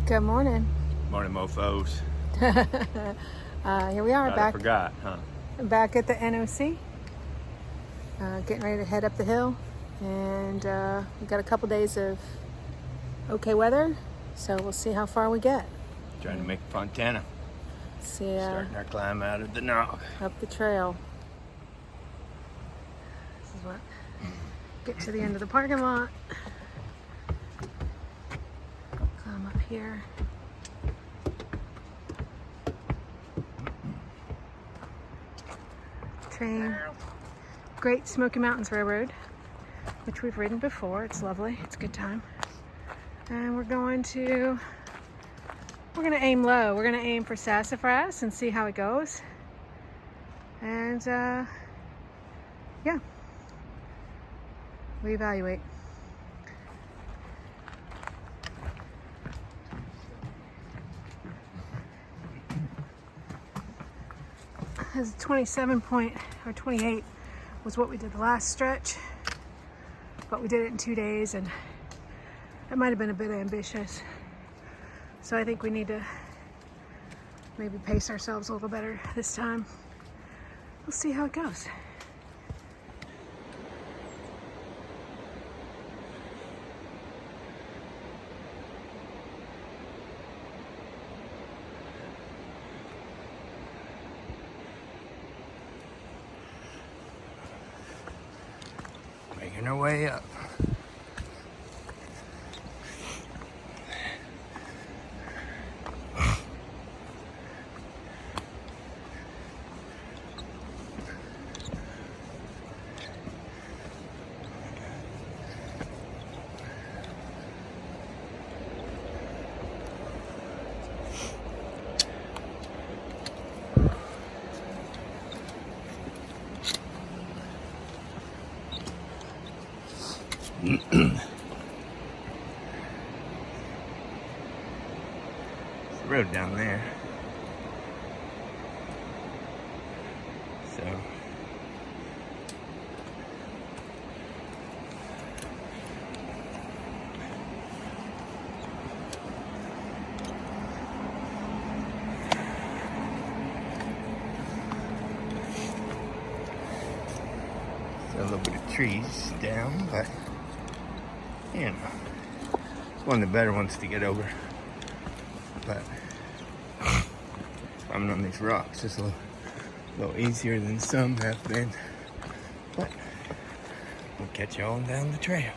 Good morning. Morning, mofos. Here we are I back forgot, huh? back at the NOC, getting ready to head up the hill, and we got a couple days of okay weather, so we'll see how far we get. Trying to make Fontana. See Starting our climb out of the Nog. up the trail. This is what get to the end of the parking lot. Climb up here. Train. Great Smoky Mountains Railroad, which we've ridden before. It's lovely. It's a good time. And we're gonna aim low. We're gonna aim for sassafras and see how it goes. And yeah, we evaluate. As 28 was what we did the last stretch, but we did it in 2 days, and it might have been a bit ambitious. So I think we need to maybe pace ourselves a little better this time. We'll see how it goes. Making our way up. There's a road down there. So a little bit of trees down, but you know, it's one of the better ones to get over. But climbing on these rocks is a little easier than some have been. But we'll catch you all down the trail.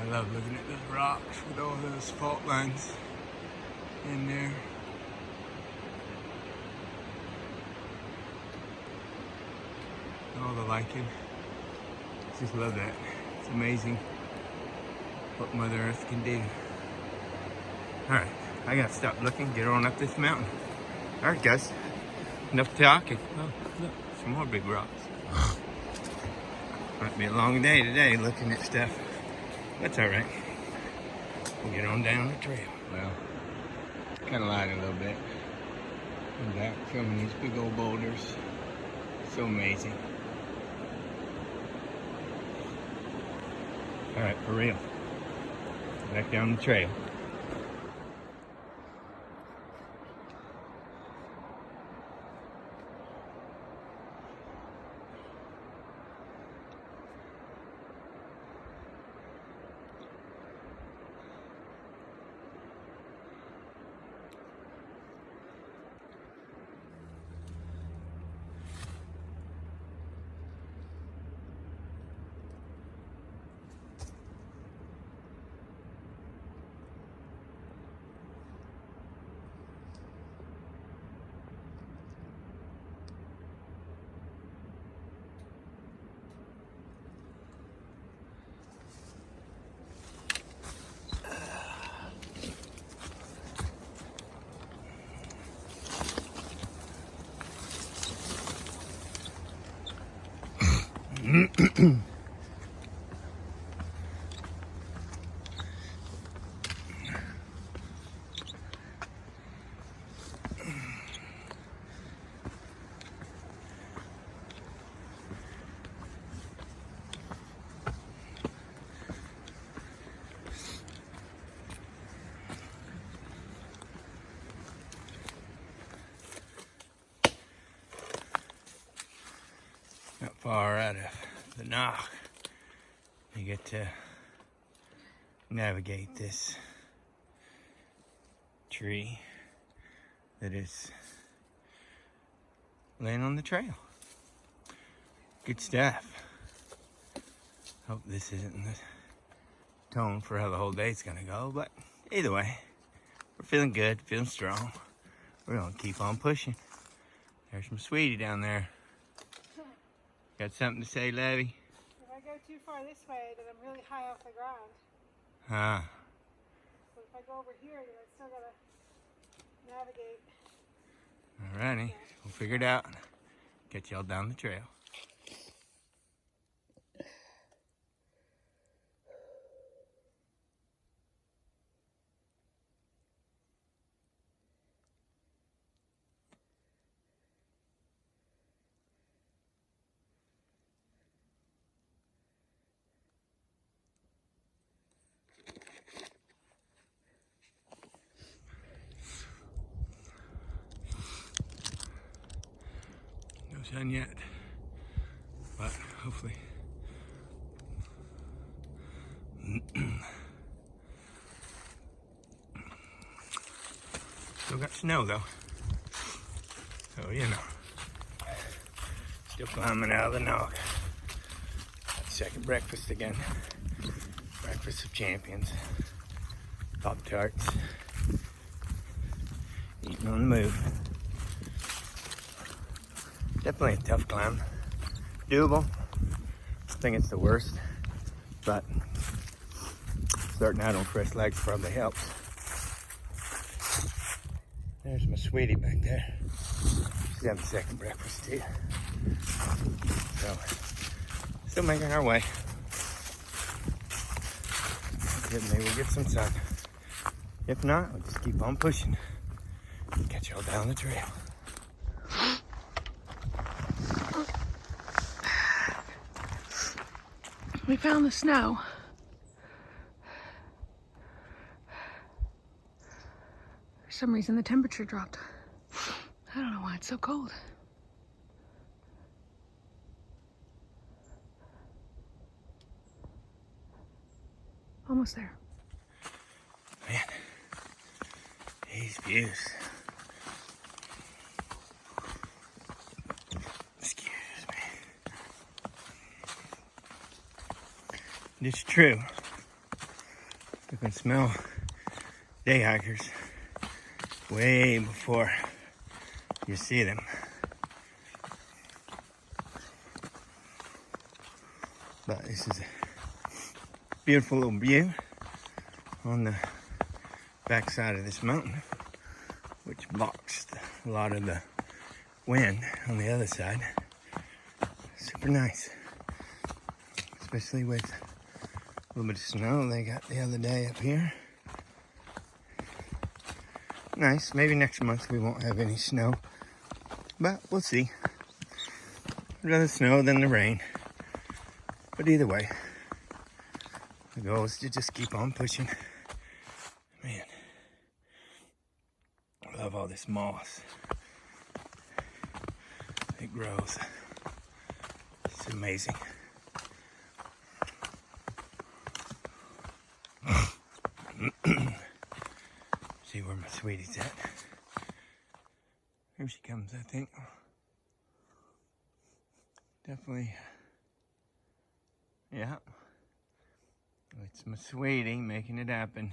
I love looking at those rocks with all those fault lines in there. All the lichen. Just love that. It's amazing what Mother Earth can do. Alright, I gotta stop looking, get on up this mountain. Alright guys, enough talking. Oh, look, some more big rocks. Might be a long day today looking at stuff. That's alright. We'll get on down the trail. Well, kind of light a little bit. I'm back filming these big old boulders. So amazing. Alright, for real. Back down the trail. far out of the knock, you get to navigate this tree that is laying on the trail. Good stuff. Hope this isn't the tone for how the whole day's gonna go, but either way, we're feeling good, feeling strong. We're gonna keep on pushing. There's my sweetie down there. Got something to say, Levy? If I go too far this way, then I'm really high off the ground. Huh. So if I go over here, then I still gotta navigate. Alrighty, we'll figure it out. Get y'all down the trail. No sun yet, but hopefully. Still got snow though, so you know. Still climbing out of the knock. Second breakfast again. Breakfast of champions. Pop-Tarts. Eating on the move. Definitely a tough climb. Doable. I think it's the worst, but starting out on fresh legs probably helps. There's my sweetie back there. She's having second breakfast too. So, still making our way. Maybe we'll get some sun. If not, we'll just keep on pushing. Catch y'all down the trail. We found the snow. For some reason the temperature dropped. I don't know why it's so cold. Almost there. Man, these views. Excuse me. It's true. You can smell day hikers way before you see them. But this is a beautiful little view on the backside of this mountain, which blocks a lot of the wind on the other side. Super nice, especially with a little bit of snow they got the other day up here. Nice. Maybe next month we won't have any snow, but we'll see. I'd rather snow than the rain, but either way, the goal is to just keep on pushing. Man, I love all this moss. It grows. It's amazing. See where my sweetie's at. Here she comes, I think. Definitely. Yeah. It's my sweetie making it happen.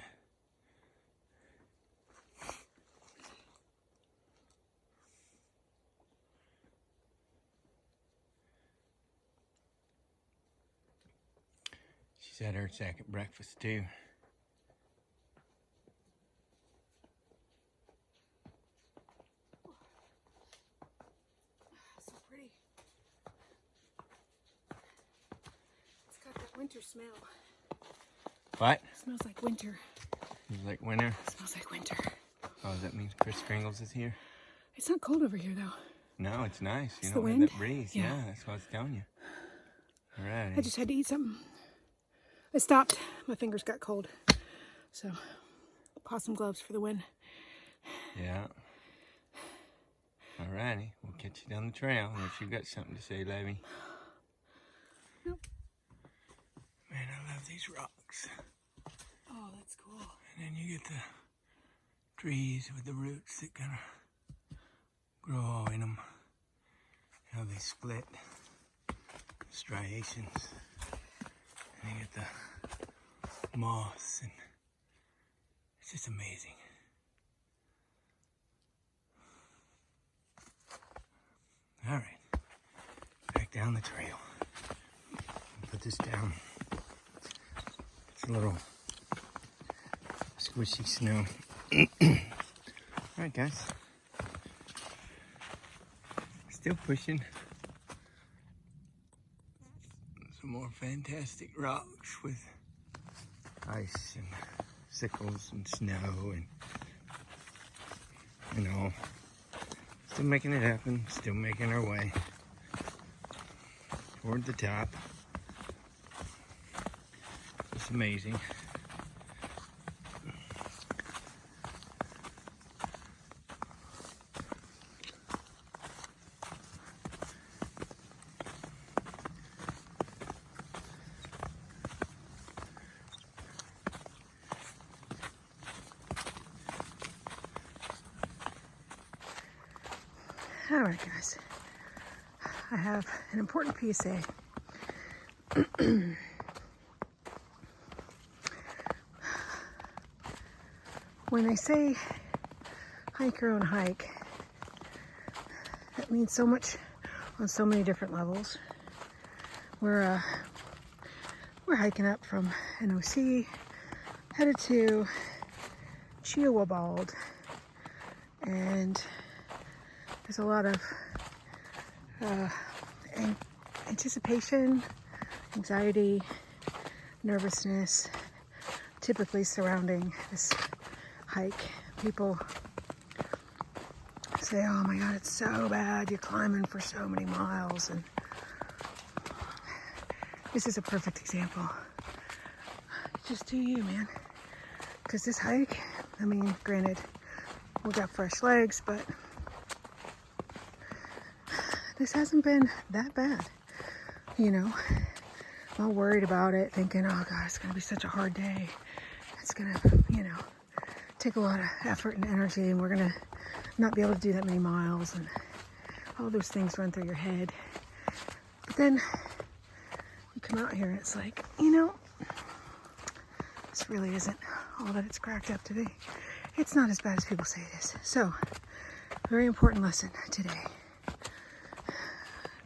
She's had her second breakfast too. So pretty. It's got that winter smell. What? It smells like winter. It's like winter. It smells like winter. Oh, does that mean Chris Kringles is here? It's not cold over here though. No, it's nice. It's You the don't have wind? that breeze. Yeah. Yeah, that's what I was telling you. All right. I just had to eat something. I stopped. My fingers got cold. So, possum gloves for the win. Yeah. All righty. We'll catch you down the trail unless you've got something to say, Levy. Nope. Man, I love these rocks. Oh, that's cool. And then you get the trees with the roots that kind of grow in them. How they split, striations. And you get the moss, and it's just amazing. All right, back down the trail. Put this down. It's a little squishy snow. All right, guys. Still pushing. Some more fantastic rocks with ice and sickles and snow and, you know, still making it happen, still making our way toward the top. It's amazing. All right, guys. I have an important PSA. When they say hike your own hike, that means so much on so many different levels. We're hiking up from NOC, headed to Cheoah Bald, and there's a lot of anticipation, anxiety, nervousness, typically surrounding this hike. People say, oh my God, it's so bad, you're climbing for so many miles, and this is a perfect example. Just do you, man. Because this hike, I mean, granted, we got fresh legs, but this hasn't been that bad, you know. I'm all worried about it, thinking, oh God, it's gonna be such a hard day. It's gonna, you know, take a lot of effort and energy, and we're gonna not be able to do that many miles, and all those things run through your head. But then you come out here and it's like, you know, this really isn't all that it's cracked up to be. It's not as bad as people say it is. So, very important lesson today.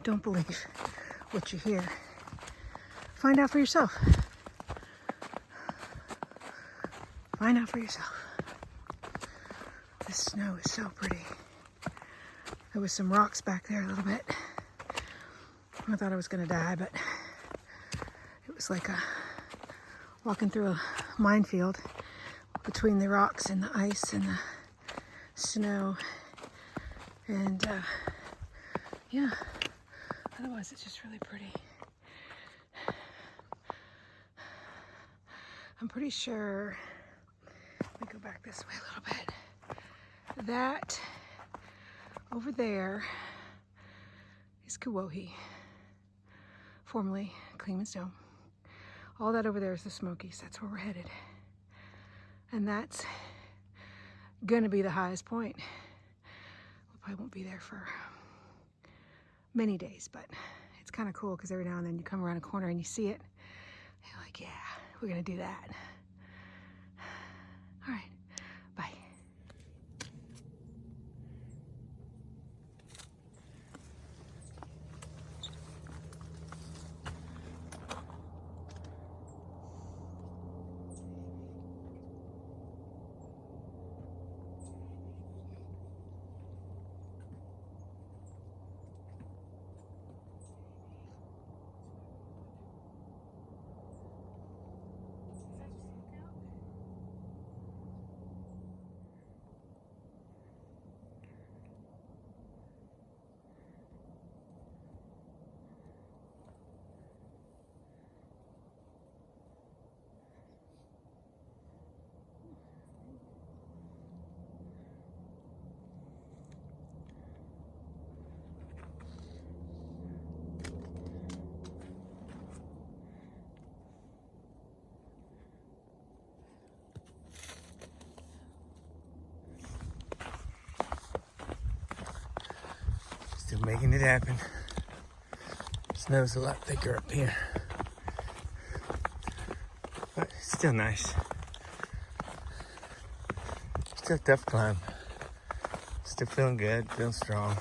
Don't believe what you hear. Find out for yourself. Find out for yourself. This snow is so pretty. There was some rocks back there a little bit. I thought I was gonna die, but it was like walking through a minefield between the rocks and the ice and the snow. And yeah, otherwise it's just really pretty. I'm pretty sure, let me go back this way a little bit, that over there is Cheoah, formerly Clingman's Dome. All that over there is the Smokies. That's where we're headed. And that's gonna be the highest point. We probably won't be there for many days, but it's kind of cool because every now and then you come around a corner and you see it. You're like, yeah, we're gonna do that. All right, bye. are making it happen. Snow's a lot thicker up here, but it's still nice. Still a tough climb. Still feeling good, feeling strong.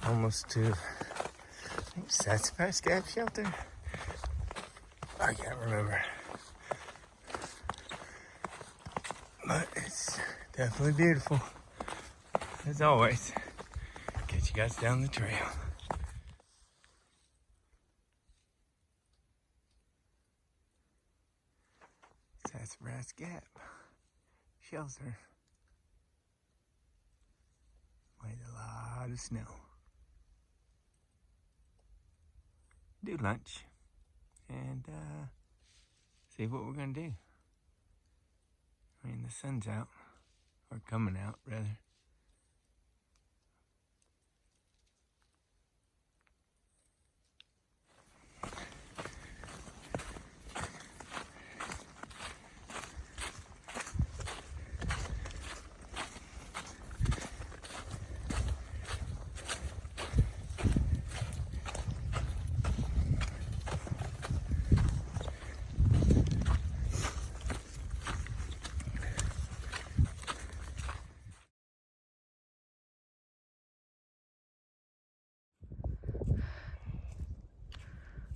Almost to, I think, Sassafras Gap Shelter. I can't remember. But it's definitely beautiful. As always, catch you guys down the trail. Sassafras Gap Shelter. With a lot of snow. Do lunch and see what we're gonna do. I mean, the sun's out, or coming out rather.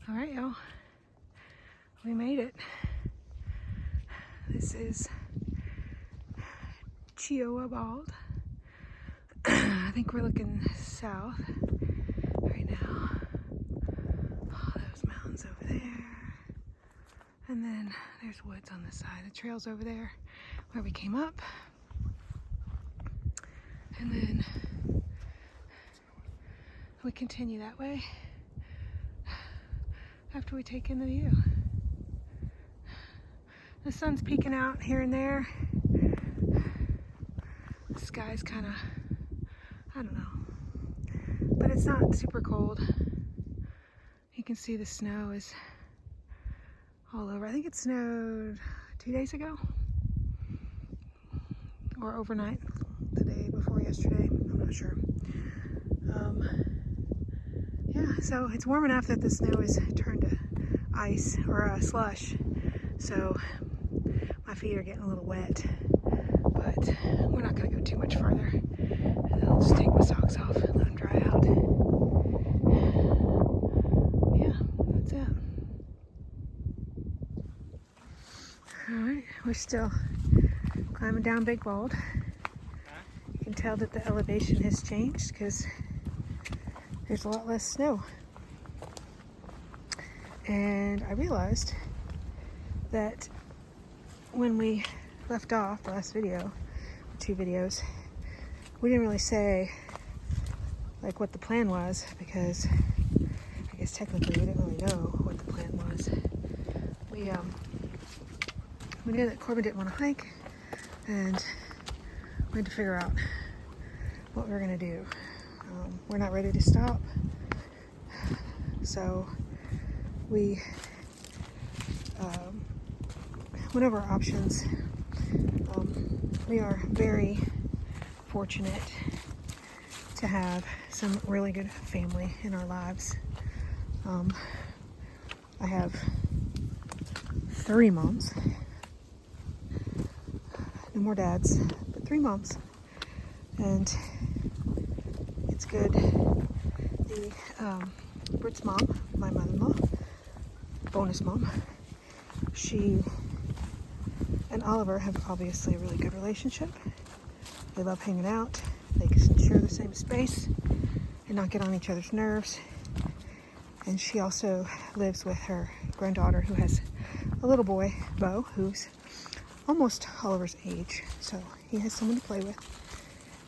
All right, y'all. We made it. This is Cheoah Bald. I think we're looking south right now. Oh, those mountains over there. And then there's woods on the side. The trail's over there where we came up. And then we continue that way after we take in the view. The sun's peeking out here and there. The sky's kind of, I don't know, but it's not super cold. You can see the snow is all over. I think it snowed 2 days ago or overnight, the day before yesterday. I'm not sure. Yeah, so it's warm enough that the snow is turned to ice or slush. So my feet are getting a little wet, but we're not going to go too much farther. And then I'll just take my socks off and let them dry out. Yeah, that's it. Alright, we're still climbing down Big Bald. You can tell that the elevation has changed because there's a lot less snow. And I realized that when we left off the last video, 2 videos, we didn't really say like what the plan was, because I guess technically we didn't really know what the plan was. We knew that Corbin didn't want to hike, and we had to figure out what we were going to do. We're not ready to stop, so we went over our options. We are very fortunate to have some really good family in our lives. I have 3 moms, no more dads, but 3 moms, and it's good. The Britt's mom, my mother-in-law, bonus mom, she and Oliver have obviously a really good relationship. They love hanging out. They can share the same space and not get on each other's nerves. And she also lives with her granddaughter, who has a little boy, Bo, who's almost Oliver's age. So he has someone to play with.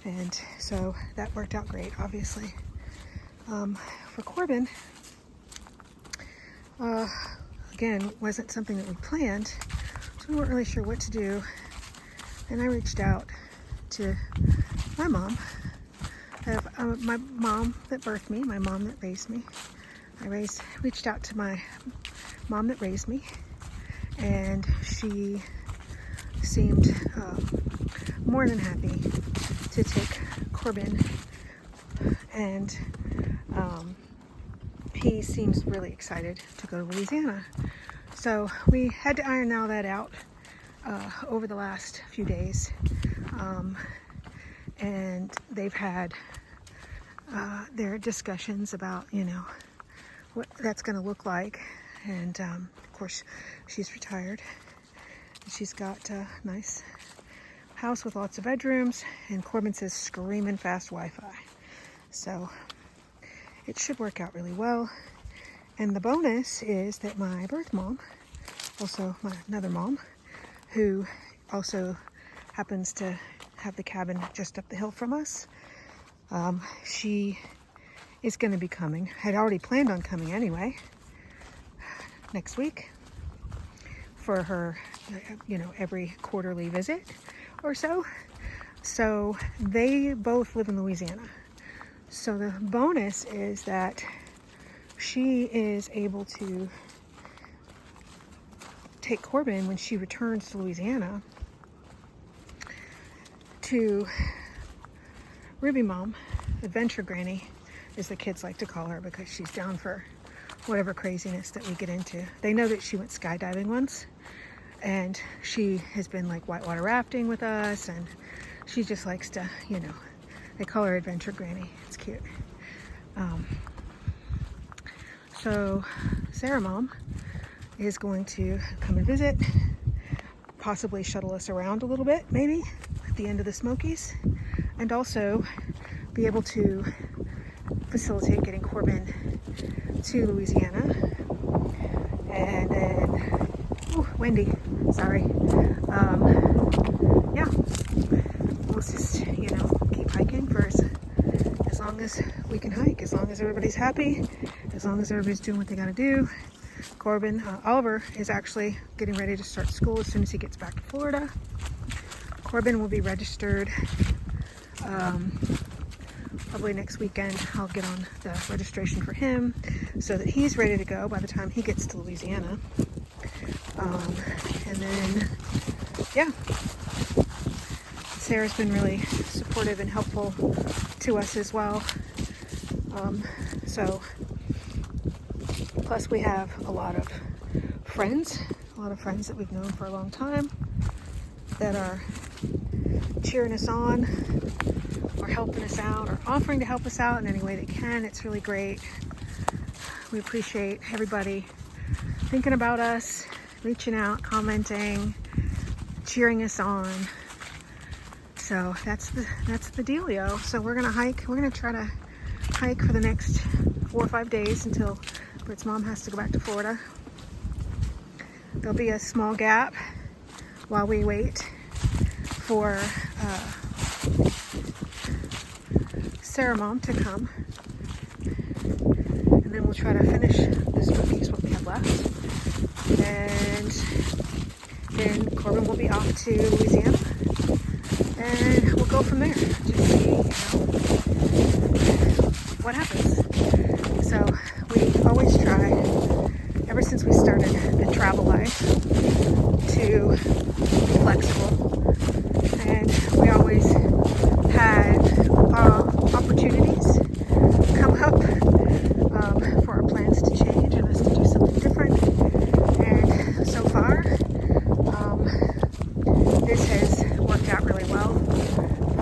And so that worked out great, obviously. For Corbin, again, wasn't something that we planned, so we weren't really sure what to do. And I reached out to my mom. I have my mom that birthed me, my mom that raised me. I reached out to my mom that raised me, and she seemed more than happy to take Corbin, and he seems really excited to go to Louisiana. So we had to iron all that out over the last few days, and they've had their discussions about, you know, what that's going to look like. And of course, she's retired. She's got a nice house with lots of bedrooms, and Corbin says screaming fast Wi-Fi. So it should work out really well. And the bonus is that my birth mom, also another mom, who also happens to have the cabin just up the hill from us, she is going to be coming. Had already planned on coming anyway, next week for her, you know, every quarterly visit or so. So they both live in Louisiana. So the bonus is that she is able to take Corbin when she returns to Louisiana to Ruby Mom, Adventure Granny, as the kids like to call her, because she's down for whatever craziness that we get into. They know that she went skydiving once, and she has been like whitewater rafting with us, and she just likes to, you know, they call her Adventure Granny. It's cute. So Sarah Mom is going to come and visit, possibly shuttle us around a little bit, maybe at the end of the Smokies, and also be able to facilitate getting Corbin to Louisiana. And then, oh, windy, sorry. Yeah, we'll just, you know, keep hiking for as long as we can hike, as long as everybody's happy, as long as everybody's doing what they gotta do. Corbin, Oliver is actually getting ready to start school as soon as he gets back to Florida. Corbin will be registered probably next weekend. I'll get on the registration for him so that he's ready to go by the time he gets to Louisiana. And then, yeah, Sarah's been really supportive and helpful to us as well. So, plus we have a lot of friends that we've known for a long time that are cheering us on or helping us out or offering to help us out in any way they can. It's really great. We appreciate everybody thinking about us, reaching out, commenting, cheering us on. So that's the dealio. So we're gonna hike. We're gonna try to hike for the next 4 or 5 days until Britt's mom has to go back to Florida. There'll be a small gap while we wait for Sarah Mom to come, and then we'll try to finish the Smokies, what we have left, and then Corbin will be off to Louisiana, and we'll go from there to see, you know, what happens. So we always try, ever since we started the travel life, to be flexible, and we always had opportunities come up for our plans to change and us to do something different. And so far, this has worked out really well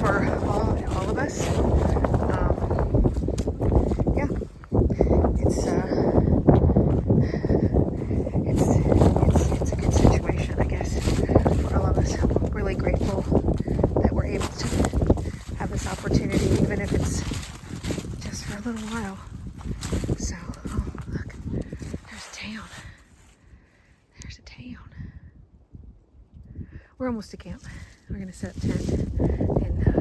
for all of us. Yeah, it's a good situation, I guess, for all of us. I'm really grateful that we're able to have this opportunity, even if it's just for a little while. So, oh, look, there's a town. There's a town. We're almost to camp. We're gonna set up tent and